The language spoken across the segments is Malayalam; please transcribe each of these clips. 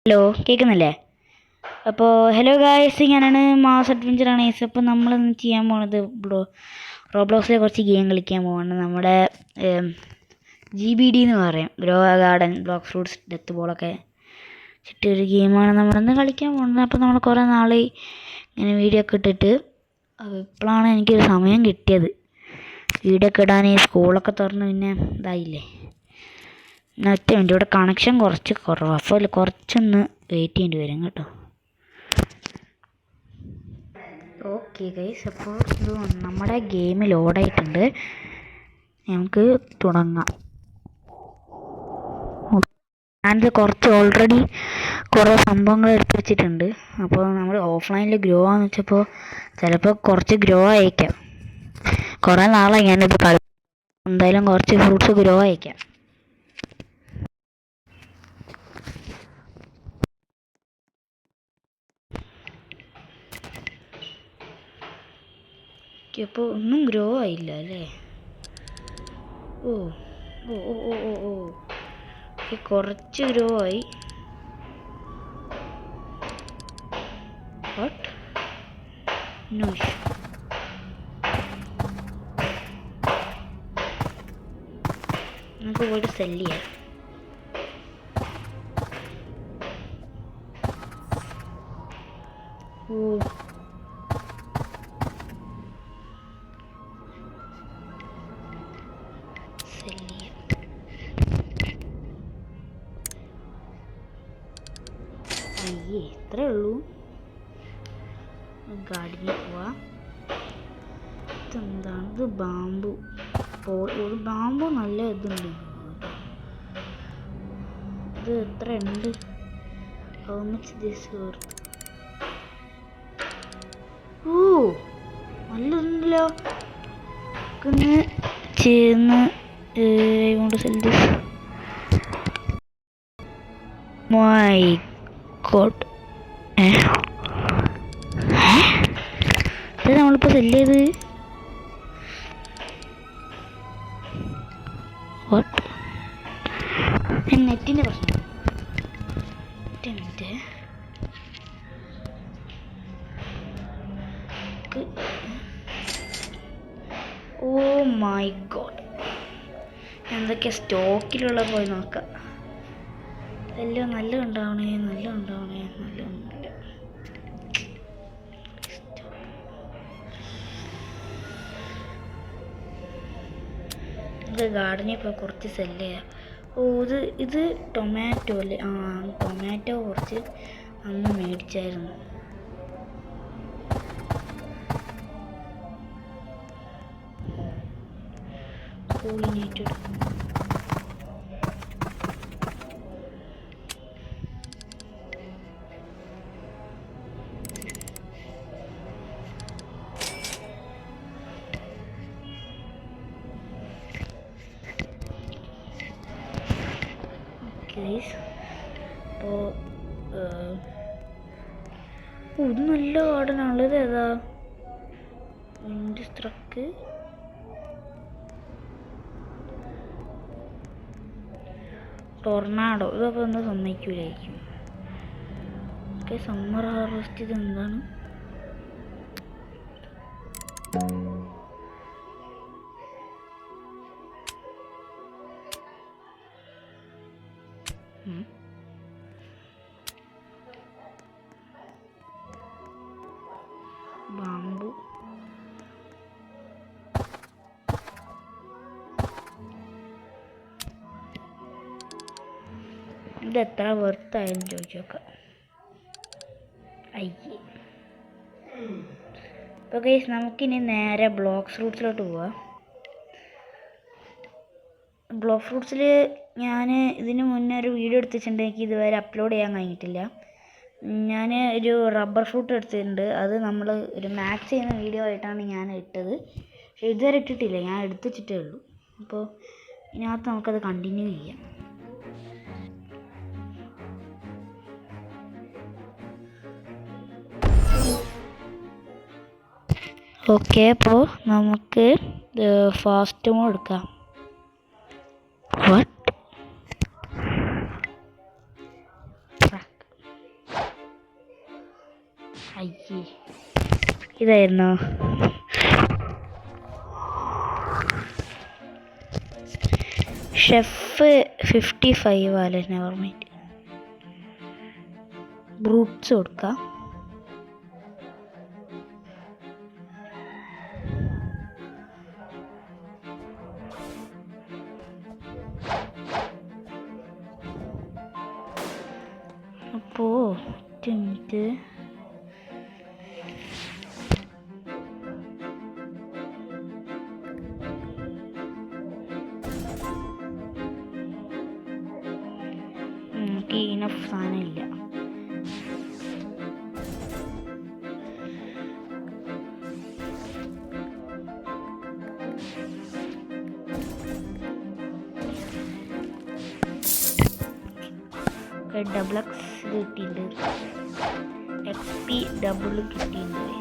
ഹലോ, കേൾക്കുന്നില്ലേ? അപ്പോൾ ഹലോ ഗായ്സ്, ഞാനാണ് മാസ് അഡ്വഞ്ചറാണ്. അപ്പോൾ നമ്മളിന്ന് ചെയ്യാൻ പോണത് റോബ്ലോക്സിലെ കുറച്ച് ഗെയിം കളിക്കാൻ പോവാണ്. നമ്മുടെ GBD എന്ന് പറയും, grow garden block fruits death ബോളൊക്കെ ഒരു ഗെയിമാണ് നമ്മളിന്ന് കളിക്കാൻ പോകുന്നത്. അപ്പോൾ നമ്മൾ കുറേ നാൾ ഇങ്ങനെ വീഡിയോ ഒക്കെ ഇട്ടിട്ട് ഇപ്പോഴാണ് എനിക്കൊരു സമയം കിട്ടിയത്. വീഡിയോ ഒക്കെ ഇടാൻ സ്കൂളൊക്കെ തുറന്ന് പിന്നെ ഇതായില്ലേ. ഒറ്റ മിനിറ്റ്, ഇവിടെ കണക്ഷൻ കുറച്ച് കുറവാണ്, അപ്പോൾ കുറച്ചൊന്ന് വെയിറ്റ് ചെയ്യേണ്ടി വരും കേട്ടോ. ഓക്കെ ഗൈസ്, അപ്പോൾ ഇത് നമ്മുടെ ഗെയിം ലോഡായിട്ടുണ്ട്, നമുക്ക് തുടങ്ങാം. ഞാനിത് കുറച്ച് ഓൾറെഡി കുറേ സംഭവങ്ങൾ എടുത്ത് വെച്ചിട്ടുണ്ട്. അപ്പോൾ നമ്മൾ ഓഫ്ലൈനിൽ ഗ്രോ ആണെന്ന് വെച്ചപ്പോൾ ചിലപ്പോൾ കുറച്ച് ഗ്രോ അയക്കാം. കുറേ നാളായി ഞാനിത് എന്തായാലും കുറച്ച് ഫ്രൂട്ട്സ് ഗ്രോ അയക്കാം. അപ്പോൾ ഒന്നും ഗ്രോ ആയില്ല അല്ലേ? ഓ ഓ ഓ ഓ ഓ ഓ കുറച്ച് ഗ്രോ ആയി. വാട്ട്? No issue. നമുക്ക് പോയിട്ട് സെല്ല് ചെയ്യാം. ഓ അയ്യേ, ഇത്രേ ഉള്ളൂ. ഗാർഡനിൽ പോവാ. ഇതെന്താണ്? ഇത് ബാമ്പു. ഒരു ബാമ്പു നല്ല ഇതുണ്ട്. ഇത് എത്ര ഉണ്ട്? How much this worth? ഓ, നല്ല ഉണ്ടല്ലോ. ഒന്ന് ചേർന്ന് കൊണ്ട് സെൽ ദിസ്. മൈ ഗോഡ്, ഇത് നമ്മളിപ്പോൾ സെല്ല് ചെയ്ത്. നെറ്റിൻ്റെ പ്രശ്നം. മിനിറ്റ്, ഓ മൈ ഗോഡ്, എന്തൊക്കെയാ സ്റ്റോക്കിലുള്ള പോയി നോക്കാം. എല്ലാം നല്ല ഉണ്ടാവണേ, നല്ല ഉണ്ടാവണേ, നല്ല ഒന്നുമില്ല. ഇത് ഗാർഡനിൽ ഇപ്പോൾ കുറച്ച് സെല്ല് ചെയ്യാം. ഓ, ഇത് ടൊമാറ്റോ അല്ലേ? ആ, ടൊമാറ്റോ കുറച്ച് അന്ന് മേടിച്ചായിരുന്നു. പോളിനേറ്റ് എടുക്കും. അപ്പോൾ ഇത് നല്ല ഗാർഡനാണ്. ഇത് ഏതാ? സ്ട്രക്ക് ടൊർണാഡോ. ഇതൊക്കെ ഒന്ന് സമ്മതിക്കൂലായിരിക്കും. Okay, summer harvest. ഇത് എന്താണ്? ബാമ്പു. ഇത് എത്ര വെർത്തായെന്ന് ചോദിച്ചു നോക്കാം. അയ്യേ. അപ്പോൾ ഗൈസ്, നമുക്കിനി നേരെ ബ്ലോക്ക് ഫ്രൂട്ട്സിലോട്ട് പോവാം. ബ്ലോക്ക് ഫ്രൂട്ട്സിൽ ഞാൻ ഇതിന് മുന്നേ ഒരു വീഡിയോ എടുത്തിട്ടുണ്ട്, എനിക്ക് ഇതുവരെ അപ്ലോഡ് ചെയ്യാൻ കഴിഞ്ഞിട്ടില്ല. ഞാൻ ഒരു റബ്ബർ ഫ്രൂട്ട് എടുത്തിട്ടുണ്ട്. അത് നമ്മൾ ഒരു മാച്ച് ചെയ്യുന്ന വീഡിയോ ആയിട്ടാണ് ഞാൻ ഇട്ടത്. പക്ഷേ ഇതുവരെ ഇട്ടിട്ടില്ല, ഞാൻ എടുത്ത് വെച്ചിട്ടേ ഉള്ളൂ. അപ്പോൾ ഇതിനകത്ത് നമുക്കത് കണ്ടിന്യൂ ചെയ്യാം. ഓക്കെ, അപ്പോൾ നമുക്ക് ഫാസ്റ്റ് മോഡ് എടുക്കാം. വാട്ട്? അയ്യേ ഇതായിരുന്നോ? ഷെഫ് 55 അല്ലേ നോർമേറ്റ്. ബ്രൂട്ട്സ് കൊടുക്കാം. അപ്പോൾ മിനിറ്റ് എനിക്ക് ഇനഫ് സാധനം ഇല്ല. ഡബിൾ എക്സ് കിട്ടിയിട്ടുണ്ട്, XP ഡബിൾ കിട്ടിയിട്ടുണ്ട്.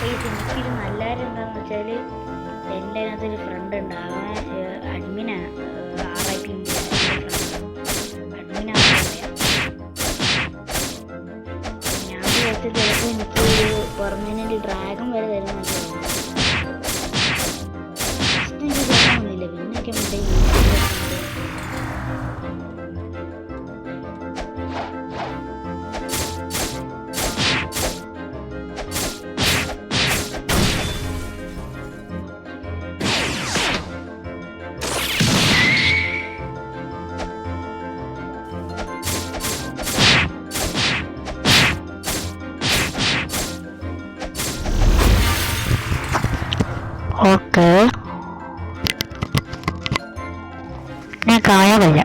എനിക്കൊരു നല്ല കാര്യം എന്താണെന്ന് വെച്ചാൽ എൻ്റെ അതിനകത്തൊരു ഫ്രണ്ട് ഉണ്ട്. അവൻ അഡ്മിനാണ്. RIP അഡ്മിനാണ് പറയാം. ഞാൻ വിചാരിച്ച ചിലപ്പോൾ എനിക്ക് ഒരു പെർമനൻറ്റ് ഡ്രാഗൺ വരെ തരുമെന്ന് ഫസ്റ്റ് എനിക്ക് തരാനൊന്നുമില്ല. പിന്നെയൊക്കെ മറ്റേ ഓക്കെ ഞാൻ കായവല്ല.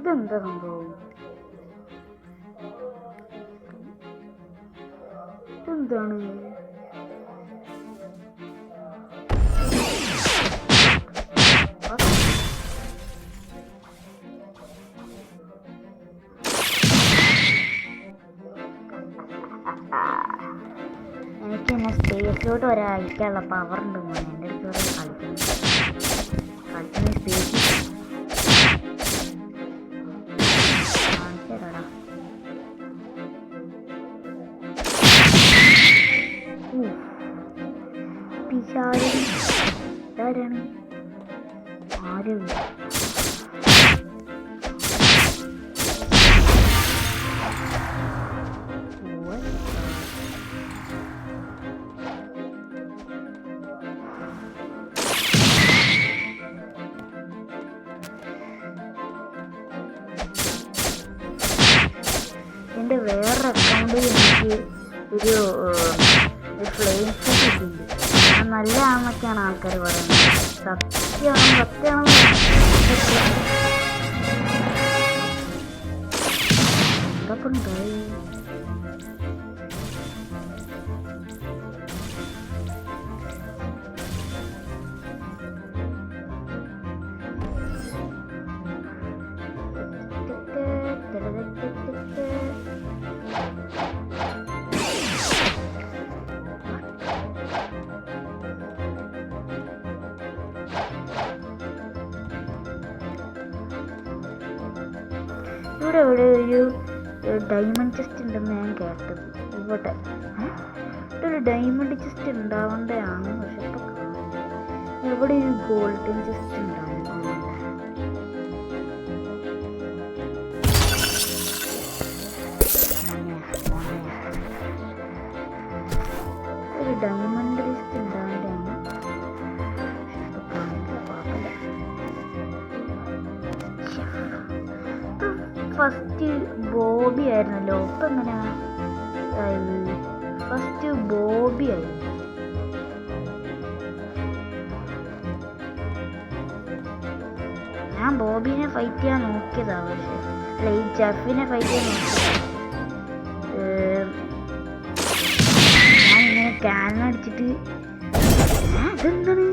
ഇതെന്താ സംഭവം? ഇതെന്താണ്? എനിക്ക് എന്നെ സ്പേസിലോട്ട് വരെ അയക്കാനുള്ള പവർ ഉണ്ട്. എൻ്റെ അടുത്ത് കളിക്കുന്ന സ്പേസ് പിശാചൻ ഇതാരാണ്? ആരും എൻ്റെ വേറൊരു അക്കൗണ്ടിൽ എനിക്ക് ഒരു ഫ്ലെയിം സെറ്റ് കിട്ടിയിട്ടുണ്ട്. അത് നല്ലതാണെന്നൊക്കെയാണ് ആൾക്കാർ പറയുന്നത്. സത്യമാണോ ഇതൊക്കെ ഉണ്ടായി. ഇവിടെ ഒരു ഡയമണ്ട് ചെസ്റ്റ് ഉണ്ടെന്ന് ഞാൻ കേട്ടത്. ഇവിടെ ഒരു ഡയമണ്ട് ചെസ്റ്റ് ഉണ്ടാവേണ്ടതാണ്. പക്ഷെ ഇപ്പൊ എവിടെ ഒരു ഗോൾഡൻ ചെസ്റ്റ് ഉണ്ടാവും. ഒരു ഡയമണ്ട് ചെസ്റ്റ് ഉണ്ടാവേണ്ടതാണ്. ഫസ്റ്റ് ബോബി ആയിരുന്നല്ലോ. ഇപ്പം എങ്ങനെയാ? ഫസ്റ്റ് ബോബി ആയിരുന്നു. ഞാൻ ബോബിനെ ഫൈറ്റ് ചെയ്യാൻ നോക്കിയതാ. പക്ഷെ അല്ല, ഈ ജെഫിനെ ഫൈറ്റ് ചെയ്യാൻ നോക്കിയതാ. ഞാനിങ്ങനെ ക്യാൻ അടിച്ചിട്ട് ഇതെന്താണ്?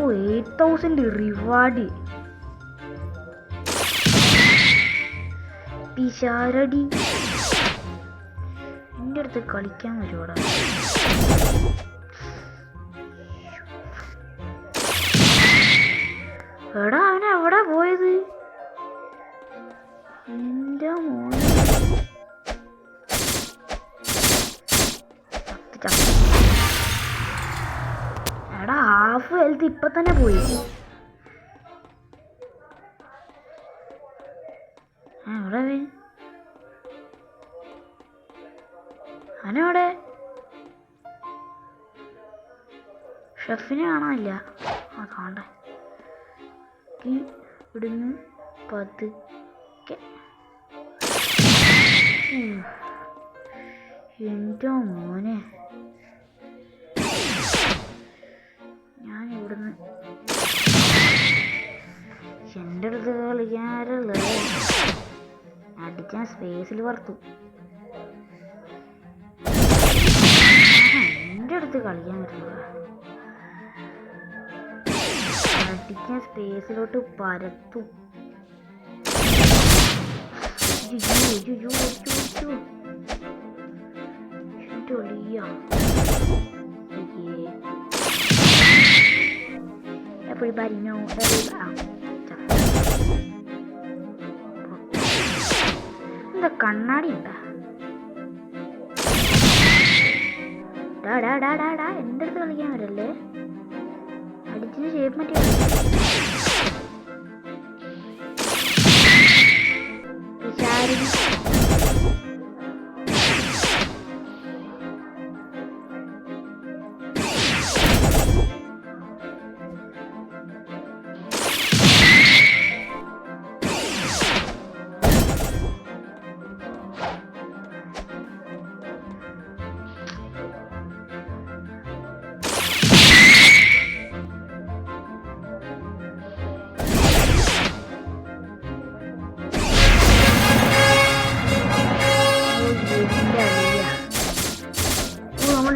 ഓ, 8000 റിവാർഡ്. പിശാരടി എൻ്റെ അടുത്ത് കളിക്കാൻ വരുവാടാ. എടാ, അവൻ എവിടെ പോയത്? എൻ്റെ മോനെ എടാ, ഹാഫ് ഹെൽത്ത് ഇപ്പൊ തന്നെ പോയി. എവിടെ അവനവിടെ? ഷെഫിനെ കാണാനില്ല. ആ, കാണണ്ടേ. ഇവിടുന്ന് പതുക്കെ. എൻ്റെ മോനെ, ഞാൻ ഇവിടുന്ന് എൻ്റെ അടുത്ത് കളിക്കാനല്ലേ അടിക്കാൻ സ്പേസിൽ വറുത്തു. എൻ്റെ അടുത്ത് കളിക്കാൻ പറ്റുന്നത് അടിക്കാൻ സ്പേസിലോട്ട് പരത്തും. Everybody know എന്താ കണ്ണാടി ഉണ്ടാ? എൻ്റെ അടുത്ത് കളിക്കാൻ വരല്ലേ? അടിച്ചിന് ഷേപ്പ് മറ്റേ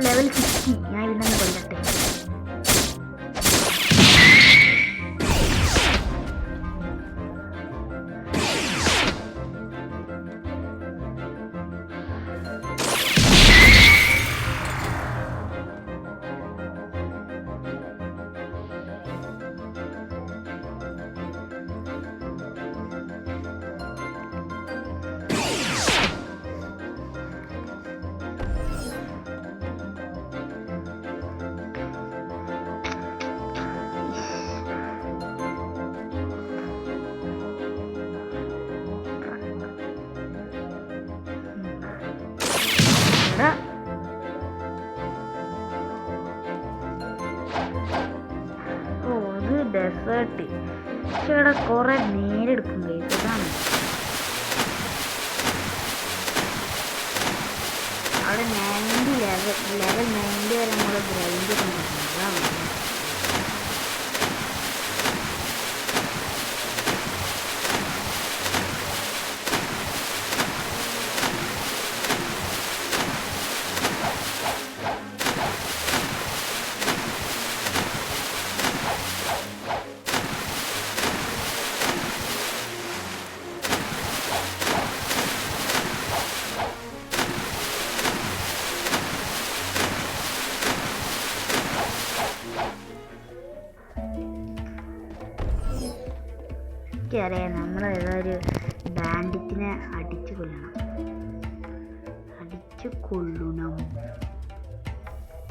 level 60. ഞാൻ ഇവിടെ നിന്ന് കൊല്ലട്ടെ. ഡെസേർട്ട്. പക്ഷെ ഇവിടെ കുറെ നേരെടുക്കും ഗൈസ്. അതാണ് അവിടെ 90 ലെവൽ 90 വരെ നമ്മൾ ഗ്രൈൻഡ് ചെയ്തിട്ടുണ്ട്. അതാണ് അറിയാം. നമ്മൾ ഏതൊരു ബാൻഡിറ്റിനെ അടിച്ചു കൊല്ലണം.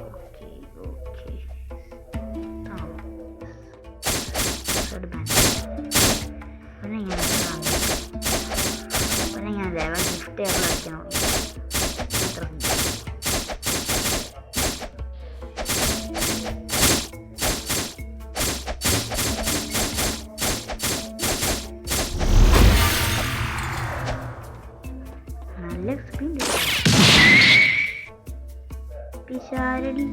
ഓക്കെ ഓക്കെ പിന്നെ ഞാൻ ലെവൽ 50 കളിക്കണം. പിശാരടി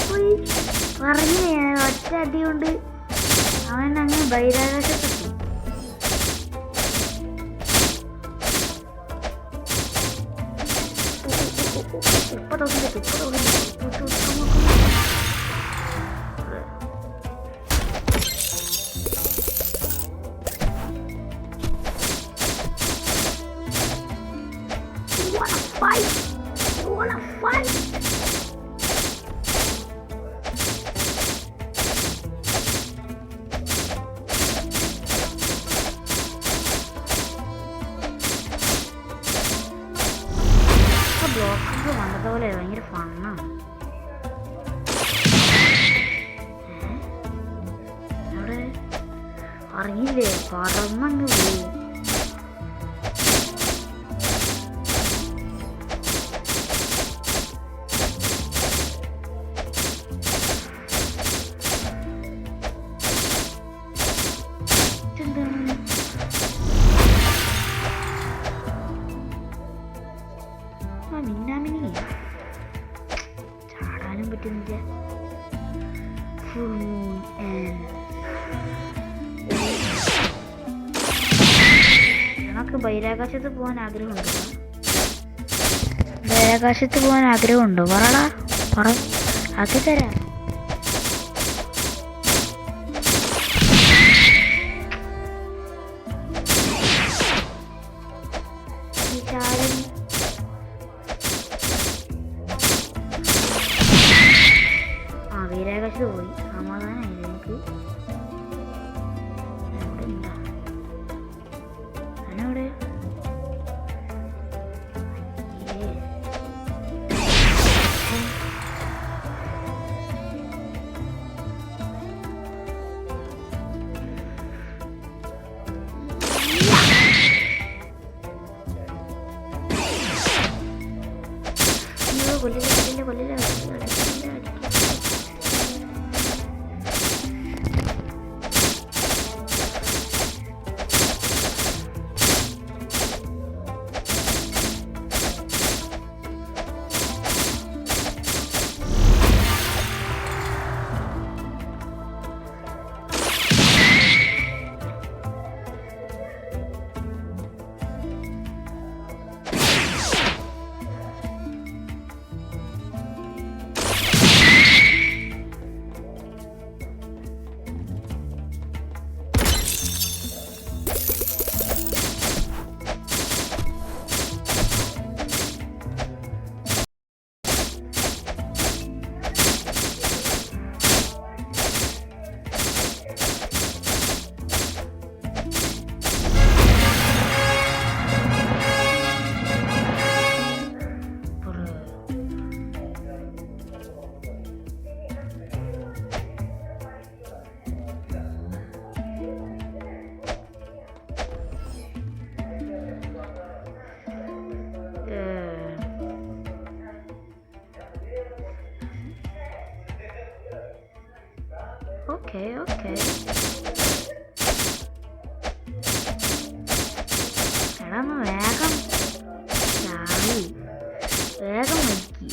പോയി പറഞ്ഞു. ഒറ്റ അടി കൊണ്ട് അവൻ അങ്ങ് ബഹിരാകാശത്തെത്തി. ബ്ലോക്കൊക്കെ പണ്ടത്തെ പോലെ ഭയങ്കര ഫണ്ണാണ്. അവിടെ അറിയില്ലേ, പറന്നങ്ങ് പോയി. ചാടാനും പറ്റുന്നില്ല. നിനക്ക് ബഹിരാകാശത്ത് പോകാൻ ആഗ്രഹമുണ്ടോ? ബഹിരാകാശത്ത് പോകാൻ ആഗ്രഹമുണ്ടോ? പറടാ, പറ, ആക്കി തരാം. ബഹിരാകാശത്ത് പോയി. സമാധാനമായി എനിക്ക്. ഞാനവിടെ കൊല്ലില്ല കൊല്ലില്ല കൊല്ലില്ല. Okay okay. എടാ ഒന്ന് വേഗം ചാടി, വേഗം വയ്ക്കി.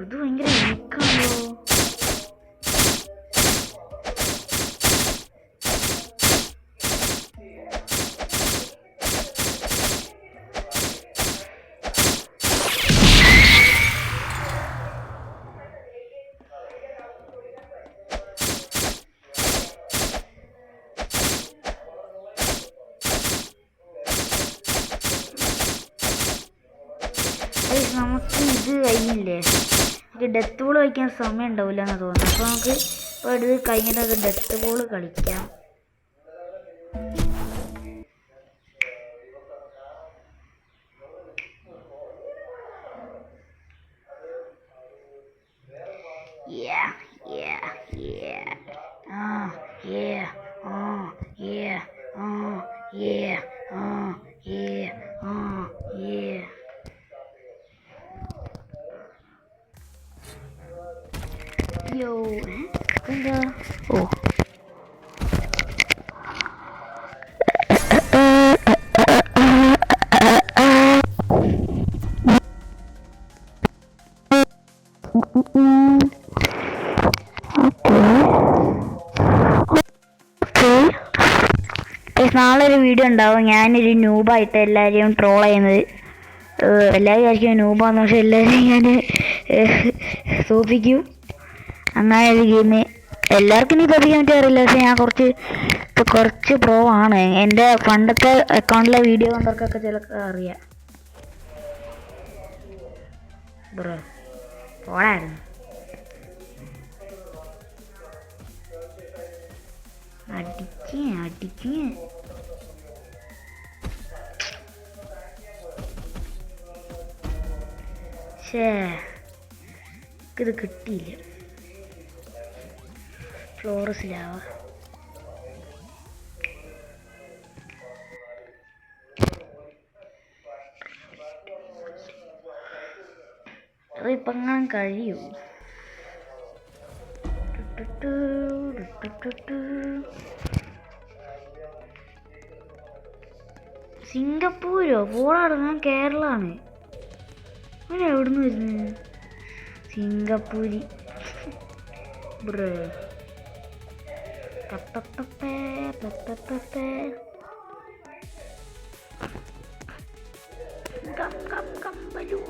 ഇത് ഭയങ്കര വീക്കാണല്ലോ. നമുക്ക് ഇത് കഴിഞ്ഞില്ലേ, എനിക്ക് ഡെത്ത് ബോൾ കളിക്കാൻ സമയം ഉണ്ടാവില്ല എന്ന് തോന്നുന്നു. അപ്പോൾ നമുക്ക് ഇപ്പോൾ ഇത് കഴിഞ്ഞിട്ടൊക്കെ ഡെത്ത് ബോൾ കളിക്കാം. Yeah, yeah, yeah. Yeah. Yeah. Yeah. Yeah. Yeah. Yo, എന്താ? ഓ നാളെ ഒരു വീഡിയോ ഉണ്ടാവും. ഞാനൊരു ന്യൂബായിട്ട് എല്ലാവരെയും ട്രോൾ ചെയ്യുന്നത്. എല്ലാവരും ആയിരിക്കും ന്യൂബാന്ന്, പക്ഷെ എല്ലാവരെയും ഞാൻ തോപ്പിക്കും. അങ്ങനെ ഒരു ഗെയിം എല്ലാവർക്കും ഇനി തോപ്പിക്കാൻ പറ്റാറില്ല, പക്ഷെ ഞാൻ കുറച്ച് പ്രോ ആണ്. എൻ്റെ പണ്ടത്തെ അക്കൗണ്ടിലെ വീഡിയോ കണ്ടവർക്കൊക്കെ ചിലർക്ക് അറിയാം. ബ്രോ പോടായിരുന്നു. അടിക്ക് ഇത് കിട്ടിയില്ല. ഫ്ലോറസിലാവ അതിപ്പം അങ്ങനെ കഴിയൂ. സിംഗപ്പൂരോ? പോടാണ്, ഞാൻ കേരളമാണ്. അവൻ എവിടുന്ന് വരുന്നു? സിംഗപ്പൂരി ബ്രോ. വരൂ.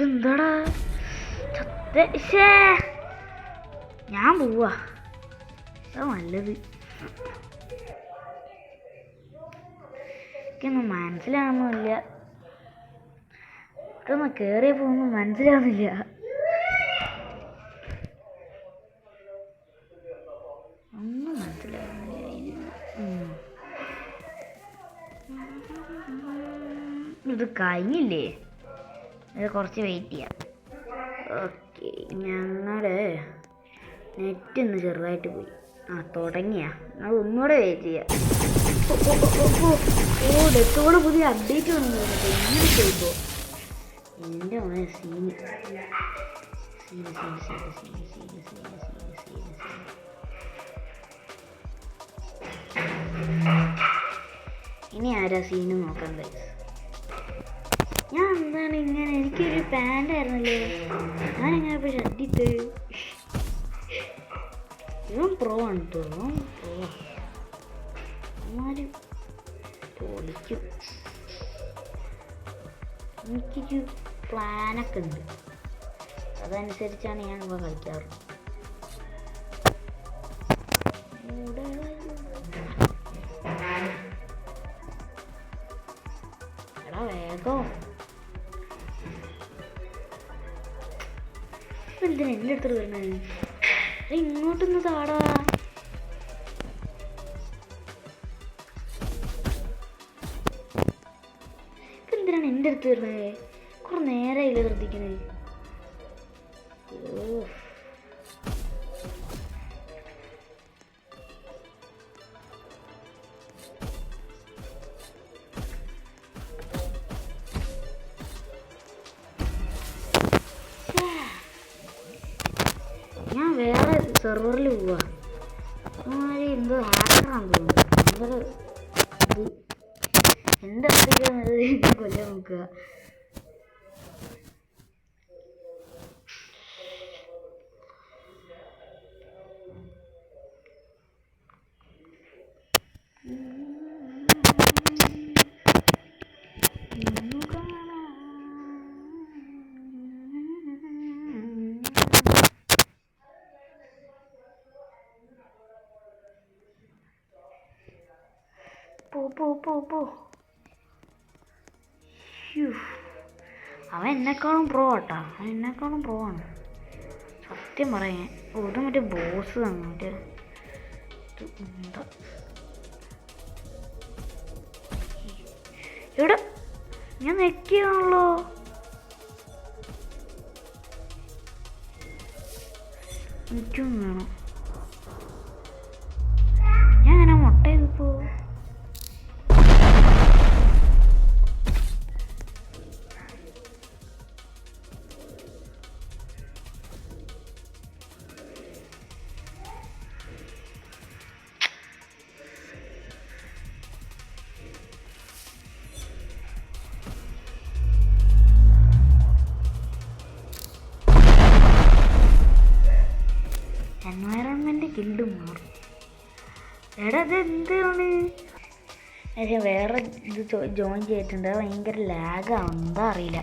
എന്താടാ ഞാൻ പോവാ, അതാ നല്ലത്. എനിക്കൊന്നും മനസ്സിലാവുന്നില്ല, ഇതൊന്നും കേറിയപ്പോ ഒന്നും മനസ്സിലാവുന്നില്ല. ഒന്നും മനസ്സിലാവുന്നില്ല. ഇത് കഴിഞ്ഞില്ലേ? ഇത് കുറച്ച് വെയിറ്റ് ചെയ്യാം. ഓക്കെ, ഞങ്ങളുടെ നെറ്റ് ഒന്ന് ചെറുതായിട്ട് പോയി. തുടങ്ങിയാ അത് ഒന്നുകൂടെ വെയിറ്റ് ചെയ്യാം. ഡെത്തോടെ പുതിയ അപ്ഡേറ്റ് വന്നു. ഇങ്ങനെ ചെയ്യുമ്പോൾ എൻ്റെ മോനെ സീന്. ഇനി ആരാ സീന് നോക്കണ്ടേ? ഞാൻ എന്താണ് ഇങ്ങനെ, എനിക്കൊരു പാൻ്റായിരുന്നല്ലോ, ഞാനിങ്ങനെ പോയി ഷട്ടിട്ട്. ഇവൻ പ്രോ ആണ് കേട്ടോ, പ്രോ. എന്നാലും പൊളിക്കും. എനിക്കൊരു പ്ലാനൊക്കെ ഉണ്ട്, അതനുസരിച്ചാണ് ഞാൻ ഇപ്പോൾ കളിക്കാറ്. ഗോ. എന്തിനാ എൻ്റെ അടുത്തോട്ട് വരുന്നത്? ഇങ്ങോട്ടൊന്ന് താടാ. എന്തിനാണ് എൻ്റെ അടുത്ത് വരുന്നത്? കുറെ നേരമായില്ലേ ശ്രദ്ധിക്കുന്നത്. ഞാൻ വേറെ സെർവറിൽ പോവാ. എന്തോ ഹാക്കറാന്ന് തോന്നുന്നു. എൻ്റെ അടുത്തേക്ക് കൊല്ലാൻ നോക്കുക. പോ. അവൻ എന്നെക്കാളും പ്രോ ആട്ടാ. അവൻ എന്നെക്കാളും പ്രോ ആണ്, സത്യം പറയാൻ. ഇത് മറ്റേ ബോസ് തന്നെ. മറ്റേ എന്താ ഇവിടെ ഞാൻ നെക്കിയാണല്ലോ. എനിക്കും വേണം. ഞാൻ അങ്ങനെ മുട്ട ചെയ്തിപ്പോ. എൻവയറോൺമെന്റ് ഗിൽഡ് മാറും. എടാ ഇത് എന്താണ്? വേറെ ഇത് ജോയിൻ ചെയ്തിട്ടുണ്ട്. അത് ഭയങ്കര ലാഗാണ്. എന്താ അറിയില്ല,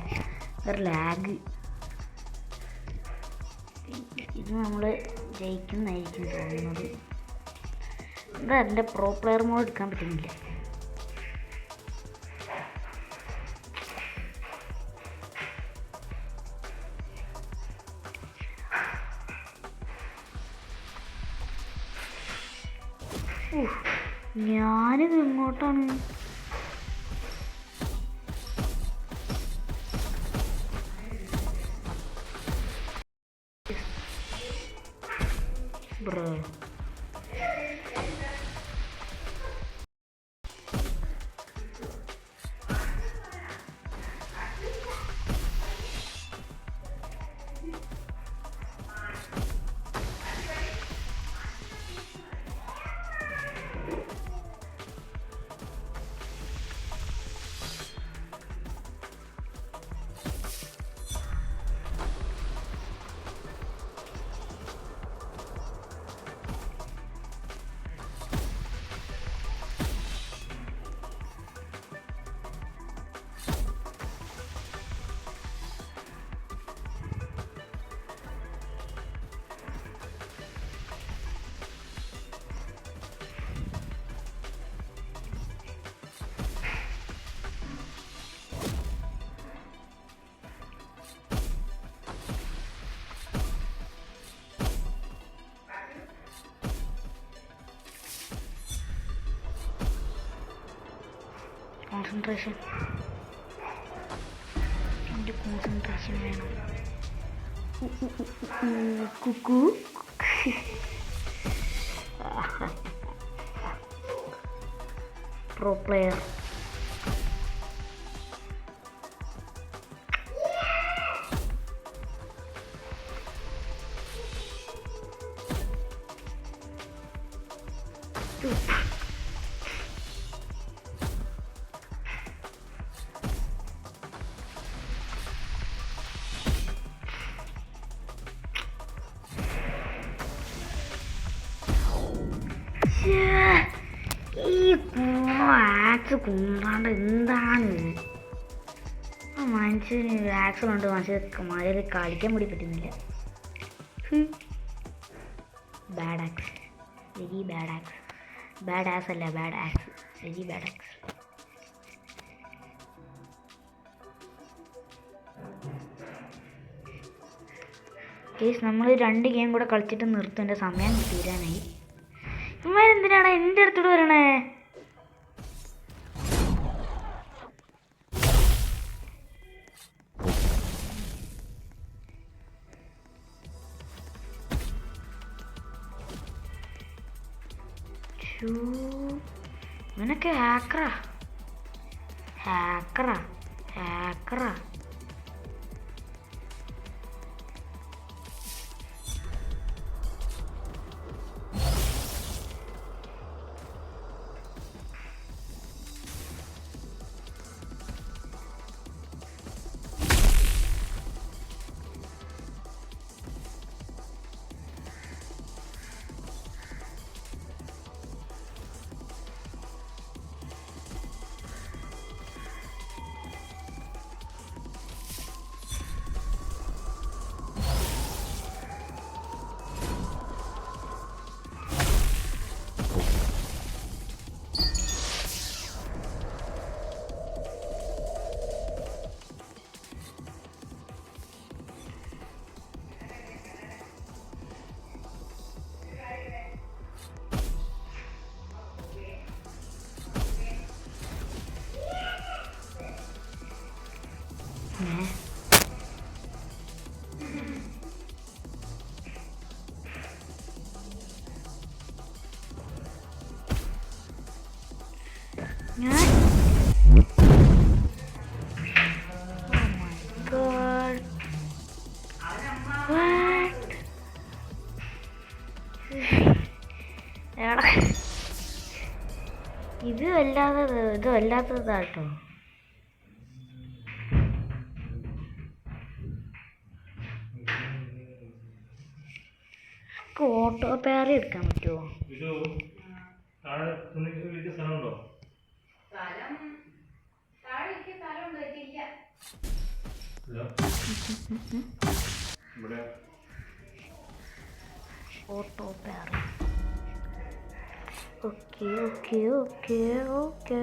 വേറെ ലാഗ്. ഇത് നമ്മൾ ജയിക്കുന്നതായിരിക്കും തോന്നുന്നത്. എന്താ എൻ്റെ പ്രോ പ്ലെയർ മോഡ് എടുക്കാൻ പറ്റുന്നില്ല. ഞാനിത് എങ്ങോട്ടാണ്? Bro concentration. എൻ്റെ കോൺസെൻട്രേഷൻ വേണം. കുക്കു പ്രോ പ്ലെയർ. ഈ ആക്സ് കൊണ്ടാണ്ട് എന്താണ് മനുഷ്യന് ആക്സിഡന്റ്? മനുഷ്യർക്ക് മഴയിൽ കളിക്കാൻ കൂടി പറ്റുന്നില്ല. Bad axe, very bad axe. Bad ass അല്ല, bad axe, very bad axe. Guys നമ്മൾ 2 ഗെയിം കൂടെ കളിച്ചിട്ട് നിർത്തും. എൻ്റെ സമയം തീരാനായി. ഇവന്മാരെന്തിനാണ് എൻ്റെ അടുത്തോട് വരണേ? ഇവനൊക്കെ ഹാക്കറാ. ഇത് വല്ലാത്തതാട്ടോ. ഓട്ടോ പാറി എടുക്കാൻ പറ്റുമോ? Auto parry. Okay okay okay okay.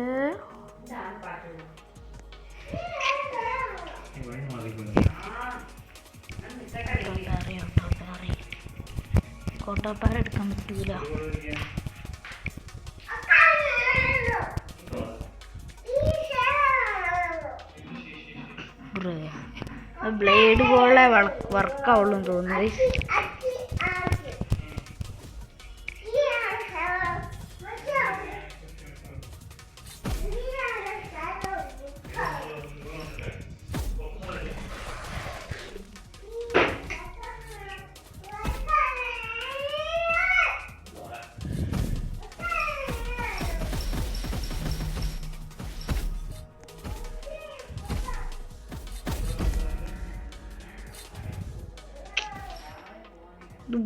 ഓട്ടോപ്പാറ എടുക്കാൻ പറ്റൂല. ബ്ലേഡ് പോലെ വർക്കാവുള്ളൂ തോന്നുന്നത്.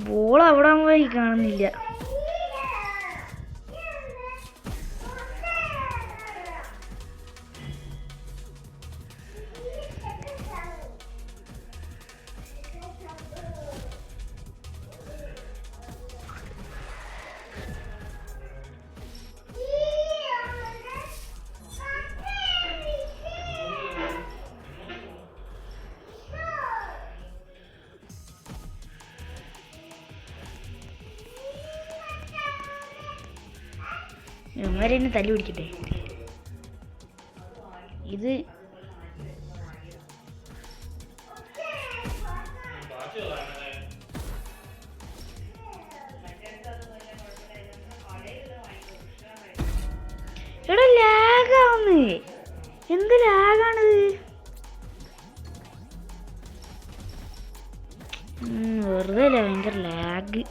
ബോൾ അവിടെ പോയി കാണുന്നില്ല. ഇവന്മാരെന്നെ തല്ലി പിടിക്കട്ടെ. ഇത് ഇവിടെ ലാഗാവുന്നു. എന്ത് ലാഗാണിത്? വെറുതെ അല്ല, ഭയങ്കര ലാഗ്.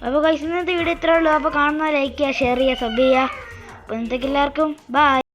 അപ്പോൾ ഗൈസ് ഇന്നത്തെ വീഡിയോ ഇത്രേ ഉള്ളൂ. അപ്പോൾ കാണുന്ന ലൈക്ക് ചെയ്യുക, ഷെയർ ചെയ്യുക, സബ് ചെയ്യുക. അപ്പോൾ ഇന്നത്തേക്ക് എല്ലാവർക്കും ബൈ.